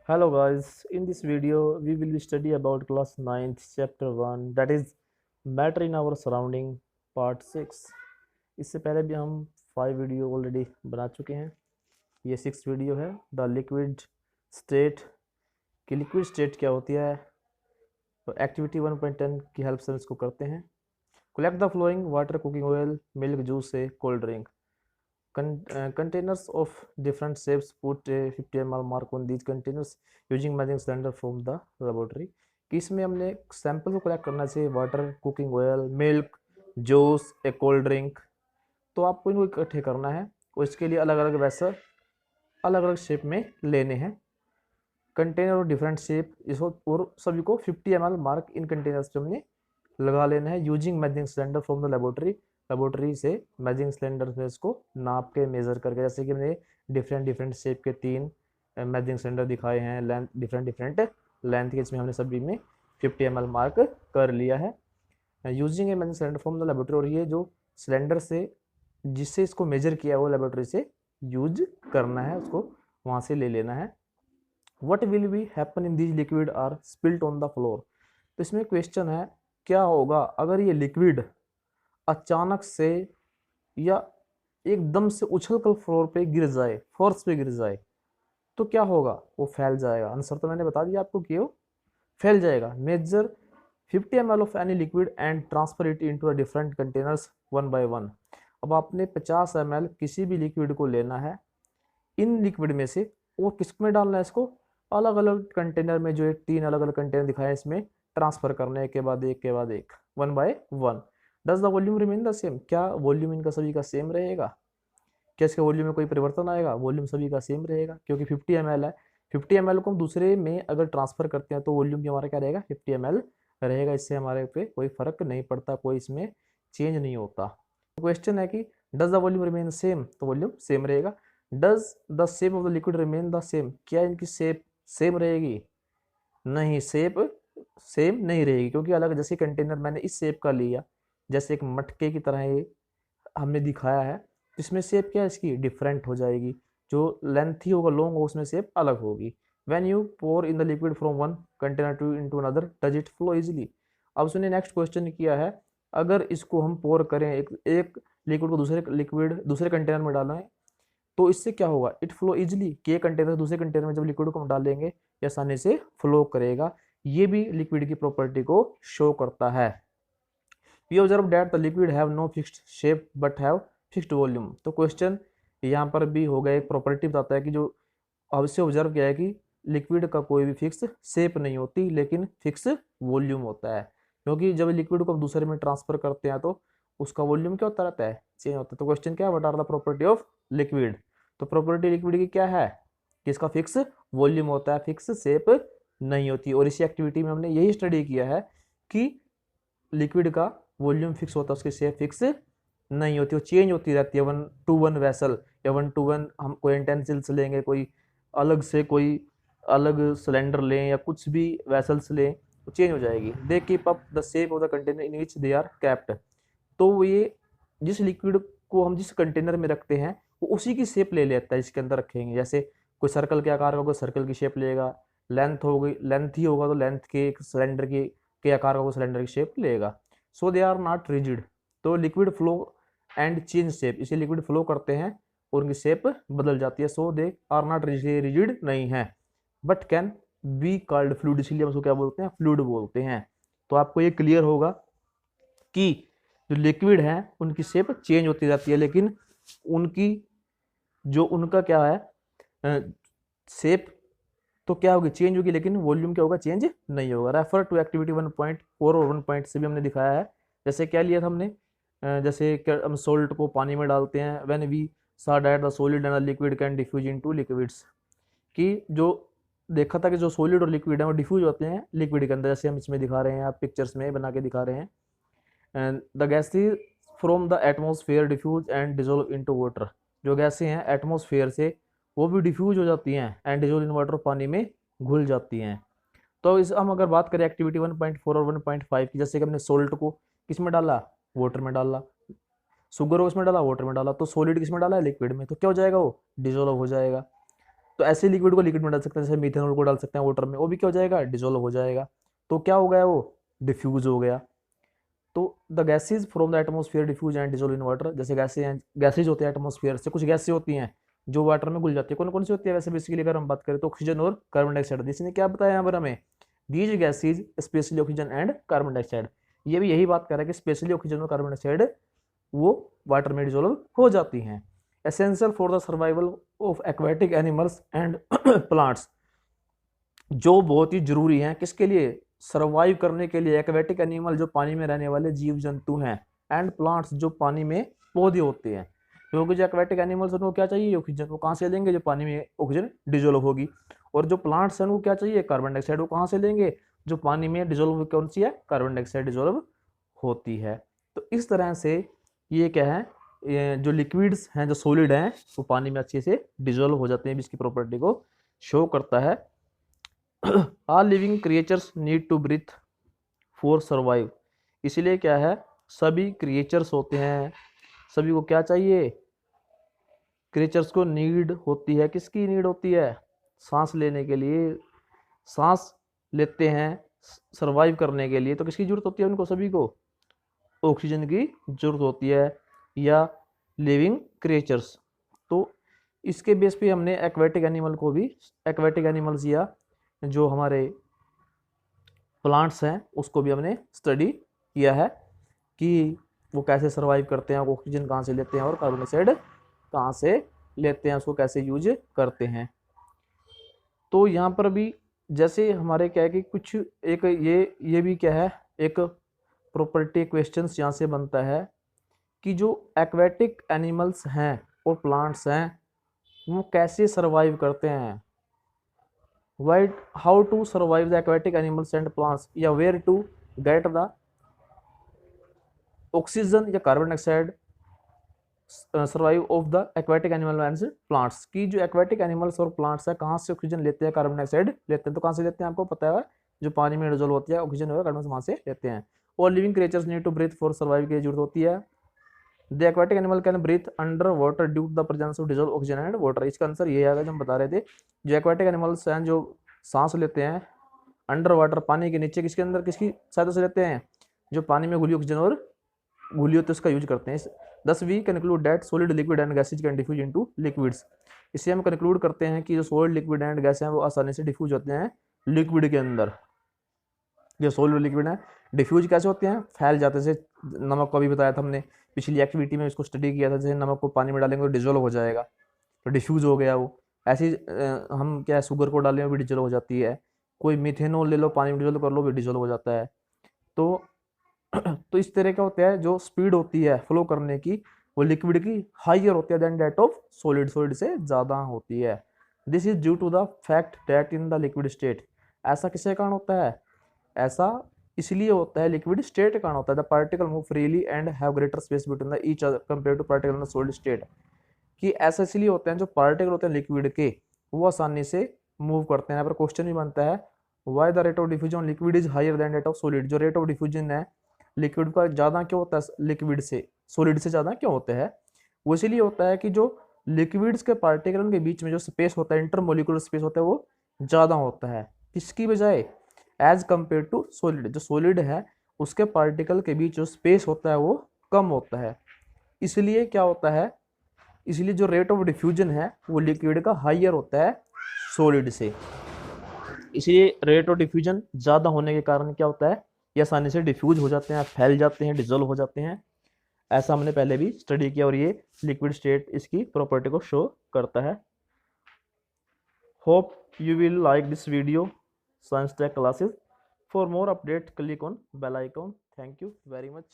Hello guys, in this video we will study about class 9th chapter 1 that is matter in our surrounding part 6। इससे पहले भी हम 5 video already बना चुके हैं। ये 6 वीडियो है द लिक्विड स्टेट कि लिक्विड स्टेट क्या होती है। तो एक्टिविटी 1.10 की हेल्प से इसको करते हैं। Collect the flowing water, cooking oil, milk, juice से cold drink. Containers of different shapes, put a 50 ml mark on these containers using measuring cylinder from the laboratory। कि इसमें हमने सैंपल को कलेक्ट करना चाहिए, water, cooking oil, milk, juice, ए cold drink. तो आपको इनको इकट्ठे करना है और इसके लिए अलग अलग वैसा अलग अलग शेप में लेने हैं। कंटेनर और डिफरेंट शेप इसको और सभी को 50 ml मार्क इन कंटेनर्स पे हमने लगा लेना है using measuring cylinder from the laboratory से मेजरिंग सिलेंडर से इसको नाप के मेज़र करके, जैसे कि हमने डिफरेंट शेप के 3 मेजरिंग सिलेंडर दिखाए हैं, लेंथ डिफरेंट लेंथ के, इसमें हमने सभी में 50 ml मार्क कर लिया है using A measuring cylinder from the laboratory. और ये जो सिलेंडर से जिससे इसको मेजर किया वो लेबोरेटरी से यूज करना है, उसको वहाँ से ले लेना है। What will be happen in this liquid are spilt on the floor. तो इसमें क्वेश्चन है क्या होगा अगर ये लिक्विड अचानक से या एकदम से उछल कर फ्लोर पे गिर जाए, फर्श पे गिर जाए, तो क्या होगा? वो फैल जाएगा। आंसर तो मैंने बता दिया आपको कि वो फैल जाएगा। Measure 50 ml of any liquid and transfer it into the different containers one by one. अब आपने 50 ml किसी भी लिक्विड को लेना है इन लिक्विड में से, और किस में डालना है इसको? अलग अलग कंटेनर में, जो ये 3 अलग अलग कंटेनर दिखाए इसमें ट्रांसफर करने, एक के बाद एक one by one. Does the volume remain the same. क्या वॉल्यूम इनका सभी का सेम रहेगा? क्या इसके वॉल्यूम में कोई परिवर्तन आएगा? वॉल्यूम सभी का सेम रहेगा क्योंकि 50 ml है। 50 ml को हम दूसरे में अगर ट्रांसफर करते हैं तो वॉल्यूम भी हमारा क्या रहेगा? 50 ml रहेगा। इससे हमारे पे कोई फर्क नहीं पड़ता, कोई इसमें चेंज नहीं होता। क्वेश्चन है कि does the volume remain same, तो वॉल्यूम सेम रहेगा। Does the shape of the liquid remain the same. क्या इनकी शेप सेम रहेगी? नहीं, शेप सेम नहीं रहेगी क्योंकि अलग, जैसे कंटेनर मैंने इस शेप का लिया, जैसे एक मटके की तरह ये हमने दिखाया है, इसमें शेप क्या है इसकी? डिफरेंट हो जाएगी। जो लेंथ ही होगा, लॉन्ग होगा, उसमें शेप अलग होगी। When you pour in the liquid from one container to into another does it flow easily. अब उसने नेक्स्ट क्वेश्चन किया है, अगर इसको हम पोर करें, एक लिक्विड को दूसरे कंटेनर में डालें, तो इससे क्या होगा? इट फ्लो इजिली, कि एक कंटेनर से दूसरे कंटेनर में जब लिक्विड को हम डालेंगे ये आसानी से फ्लो करेगा। ये भी लिक्विड की प्रॉपर्टी को शो करता है। We observe that the liquid have no fixed shape but have fixed volume. तो क्वेश्चन यहाँ पर भी हो गया, एक प्रॉपर्टी बताता है कि जो अवश्य ऑब्जर्व किया है कि लिक्विड का कोई भी फिक्स शेप नहीं होती लेकिन फिक्स वॉल्यूम होता है, क्योंकि जब लिक्विड को हम दूसरे में ट्रांसफर करते हैं तो उसका वॉल्यूम क्या होता रहता है? चेंज होता है। तो क्वेश्चन क्या है? What are the property of liquid. तो प्रॉपर्टी लिक्विड की क्या है कि इसका फिक्स वॉल्यूम होता है, फिक्स शेप नहीं होती। और इसी एक्टिविटी में हमने यही स्टडी किया है कि लिक्विड का वॉल्यूम फिक्स होता है, उसकी शेप फिक्स नहीं होती, वो चेंज होती रहती है। 1 to 1 वेसल या 1 to 1 हम कोई यूटेंसिल्स लेंगे, कोई अलग से कोई अलग सिलेंडर लें या कुछ भी वेसल्स लें, वो चेंज हो जाएगी। They keep up the shape of the container in which they are kept. तो ये जिस लिक्विड को हम जिस कंटेनर में रखते हैं वो उसी की शेप ले लेता है जिसके अंदर रखेंगे। जैसे कोई सर्कल के आकार का होगा, सर्कल की शेप लेगा। लेंथ हो गई, लेंथ ही होगा तो लेंथ के एक सिलेंडर के आकार का वो सिलेंडर की शेप लेगा। सो दे आर नॉट रिजिड। तो liquid flow and change shape, इसे लिक्विड फ्लो करते हैं और उनकी शेप बदल जाती है। सो दे आर नॉट रिजिड नहीं है but can be called fluid, इसीलिए हम उसको क्या बोलते हैं? फ्लूइड बोलते हैं। तो आपको ये क्लियर होगा कि जो लिक्विड है उनकी शेप चेंज होती रहती है, लेकिन उनकी जो उनका क्या है शेप तो क्या होगी? चेंज होगी, लेकिन वॉल्यूम क्या होगा? चेंज नहीं होगा। रेफर टू एक्टिविटी 1.4 और 1 से भी हमने दिखाया है। जैसे क्या लिया था हमने, जैसे हम सोल्ट को पानी में डालते हैं, when we saw that the solid and the liquid can diffuse into liquids, कि जो देखा था कि जो सॉलिड और लिक्विड है वो डिफ्यूज होते हैं लिक्विड के अंदर, जैसे हम इसमें दिखा रहे हैं, आप पिक्चर्स में बना के दिखा रहे हैं। And the gases from the atmosphere diffuse and dissolve into water. जो गैसें हैं एटमोसफेयर से वो भी डिफ्यूज हो जाती हैं एंड डिजोल्व इन वाटर, पानी में घुल जाती हैं। तो इस हम अगर बात करें एक्टिविटी 1.4 और 1.5 की, जैसे कि हमने सोल्ट को किस में डाला? वाटर में डाला। शुगर को किस में डाला? वाटर में डाला। तो सॉलिड किस में डाला है? लिक्विड में। तो क्या हो जाएगा? वो डिजोल्व हो जाएगा। तो ऐसे लिक्विड को लिक्विड में डाल सकते हैं, जैसे मीथेनॉल को डाल सकते हैं वाटर में, वो भी क्या हो जाएगा, डिजोल्व हो जाएगा। तो क्या हो गया, वो डिफ्यूज हो गया। तो the gases from the atmosphere diffuse and dissolve in water, जैसे गैसेज होते हैं एटमोस्फियर से, कुछ गैसें होती हैं जो वाटर में घुल जाती है। कौन कौन सी होती है वैसे बेसिकली अगर हम बात करें तो ऑक्सीजन और कार्बन डाइऑक्साइड। इसने क्या बताया यहाँ पर हमें, these gases specially oxygen and carbon dioxide, ये भी यही बात कर रहा है कि स्पेशली ऑक्सीजन और कार्बन डाइऑक्साइड वो वाटर में डिजोल्व हो जाती हैं। Essential for the survival of aquatic animals and plants, जो बहुत ही जरूरी हैं किसके लिए, सर्वाइव करने के लिए। एक्वेटिक एनिमल जो पानी में रहने वाले जीव जंतु हैं, एंड प्लांट्स जो पानी में पौधे होते हैं, क्योंकि जो एक्वेटिक एनिमल्स उनको क्या चाहिए, ऑक्सीजन, वो कहाँ से लेंगे, जो पानी में ऑक्सीजन डिजोल्व होगी। और जो प्लांट्स हैं वो क्या चाहिए, कार्बन डाइऑक्साइड, वो कहाँ से लेंगे, जो पानी में डिजोल्व कौन सी है, कार्बन डाइऑक्साइड डिजोल्व होती है। तो इस तरह से ये क्या है, ये जो लिक्विड्स हैं, जो सॉलिड हैं, वो पानी में अच्छे से डिजोल्व हो जाते हैं, इसकी प्रॉपर्टी को शो करता है। All living creatures need to breathe for survive, इसलिए क्या है, सभी क्रिएचर्स होते हैं, सभी को क्या चाहिए, क्रिएचर्स को नीड होती है, किसकी नीड होती है, सांस लेने के लिए, सांस लेते हैं सर्वाइव करने के लिए, तो किसकी जरूरत होती है उनको, सभी को ऑक्सीजन की जरूरत होती है, या लिविंग क्रिएचर्स। तो इसके बेस पे हमने एक्वेटिक एनिमल को भी, एक्वेटिक एनिमल्स या जो हमारे प्लांट्स हैं उसको भी हमने स्टडी किया है कि वो कैसे सर्वाइव करते हैं, ऑक्सीजन कहाँ से लेते हैं और कार्बन डाइऑक्साइड कहाँ से लेते हैं, उसको कैसे यूज करते हैं। तो यहाँ पर भी जैसे हमारे क्या है कि कुछ एक ये भी क्या है, एक प्रॉपर्टी क्वेश्चंस यहाँ से बनता है कि जो एक्वेटिक एनिमल्स हैं और प्लांट्स हैं वो कैसे सर्वाइव करते हैं, why, how to survive the aquatic animals and plants, या where to get the oxygen या carbon dioxide survive of the aquatic animal and plants, की जो एक्वेटिक एनिमल्स और प्लांट्स है कहाँ से ऑक्सीजन लेते हैं, कार्बन डाइऑक्साइड लेते हैं। तो कहाँ से लेते हैं आपको पता है, जो पानी में डिजोल्व होती है ऑक्सीजन और कार्बन वहाँ से लेते हैं। और living creatures need to breathe for survive की जरूरत होती है। The aquatic animal can breathe under water due to the presence of dissolve oxygen and water, इसका आंसर ये आएगा जो हम बता रहे थे। जो एक्वेटिक एनिमल्स हैं जो सांस लेते हैं अंडर वाटर, पानी के नीचे, किसके अंदर, किसकी सहायता से लेते हैं, जो पानी में घुली ऑक्सीजन और घुली होती है उसका यूज करते हैं। Thus we conclude that solid liquid and gases can diffuse into liquids, इससे हम कंक्लूड करते हैं कि जो सॉलिड लिक्विड एंड गैस हैं वो आसानी से डिफ्यूज होते हैं लिक्विड के अंदर। जो सॉलिड लिक्विड है डिफ्यूज कैसे होते हैं, फैल जाते हैं, जैसे नमक को अभी बताया था हमने पिछली एक्टिविटी में, इसको स्टडी किया था, जैसे नमक को पानी में डालेंगे तो डिजोल्व हो जाएगा, तो डिफ्यूज हो गया वो। ऐसे हम क्या शुगर को डालें भी डिजोल्व हो जाती है, कोई मिथेनॉल ले लो पानी में डिजोल्व कर लो भी डिजोल्व हो जाता है। तो तो इस तरह का होता है, जो स्पीड होती है फ्लो करने की वो लिक्विड की हाइयर होती है than that of solid, solid से ज़्यादा होती है। This is due to the fact that in the liquid state, ऐसा किसके कारण होता है, ऐसा इसलिए होता है लिक्विड स्टेट के कारण होता है। The particle move freely and have greater space between the each other compare to particle in the solid state, कि ऐसा इसलिए होते हैं जो पार्टिकल होते हैं लिक्विड के वो आसानी से मूव करते हैं। यहाँ पर क्वेश्चन भी बनता है why the rate of diffusion liquid is higher than rate of solid, जो रेट ऑफ डिफ्यूजन है लिक्विड का ज़्यादा क्यों होता है लिक्विड से, सॉलिड से ज़्यादा क्यों होता है, वो इसीलिए होता है कि जो लिक्विड्स के पार्टिकल के बीच में जो स्पेस होता है, इंटरमोलिकुलर स्पेस होता है, वो ज़्यादा होता है किसकी बजाय, एज कंपेयर टू सॉलिड। जो सॉलिड है उसके पार्टिकल के बीच जो स्पेस होता है वो कम होता है, इसलिए क्या होता है, इसलिए जो रेट ऑफ डिफ्यूजन है वो लिक्विड का हाइयर होता है सॉलिड से। इसलिए रेट ऑफ डिफ्यूजन ज़्यादा होने के कारण क्या होता है, ये आसानी से डिफ्यूज हो जाते हैं, फैल जाते हैं, डिजोल्व हो जाते हैं। ऐसा हमने पहले भी स्टडी किया और ये लिक्विड स्टेट इसकी प्रॉपर्टी को शो करता है। Hope you will like this video science tech classes. For more update click on bell icon. Thank you very much.